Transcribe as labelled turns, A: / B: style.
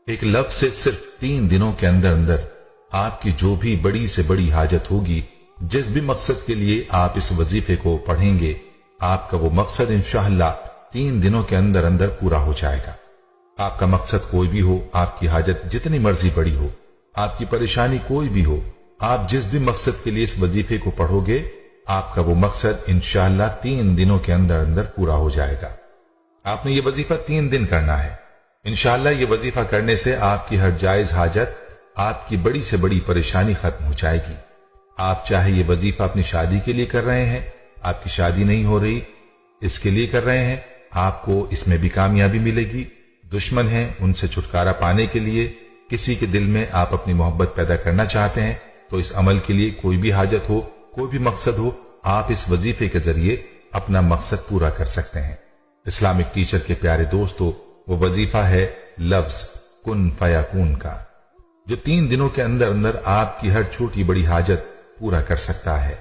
A: ایک लफ्ज से सिर्फ 3 दिनों के अंदर अंदर आपकी जो भी बड़ी से बड़ी हाजत होगी, जिस भी मकसद के लिए आप इस वजीफे को पढ़ेंगे, आपका वो मकसद इंशाअल्लाह 3 दिनों के अंदर अंदर पूरा हो जाएगा। आपका मकसद कोई भी हो, आपकी हाजत जितनी मर्जी बड़ी हो, आपकी परेशानी कोई भी हो, आप जिस भी मकसद के लिए इस वजीफे को पढ़ोगे, आपका वो मकसद इंशाअल्लाह 3 दिनों के अंदर अंदर पूरा हो जाएगा। आपने ये वजीफा 3 दिन करना है। इंशाअल्लाह ये वजीफा करने से आपकी हर जायज हाजत, आपकी बड़ी से बड़ी परेशानी खत्म हो जाएगी। आप चाहे ये वजीफा अपनी शादी के लिए कर रहे हैं, आपकी शादी नहीं हो रही, इसके लिए कर रहे हैं, आपको इसमें भी कामयाबी मिलेगी। दुश्मन हैं, उनसे छुटकारा पाने के लिए, किसी के दिल में आप अपनी मोहब्बत पैदा करना चाहते हैं, तो इस अमल के लिए कोई भी हाजत हो, कोई भी मकसद हो, आप इस वजीफे के जरिए अपना मकसद पूरा कर सकते हैं। इस्लामिक टीचर के प्यारे दोस्तों, वो वजीफा है लफ्ज कुन फयाकून का, जो 3 दिनों के अंदर अंदर आपकी हर छोटी बड़ी हाजत पूरा कर सकता है।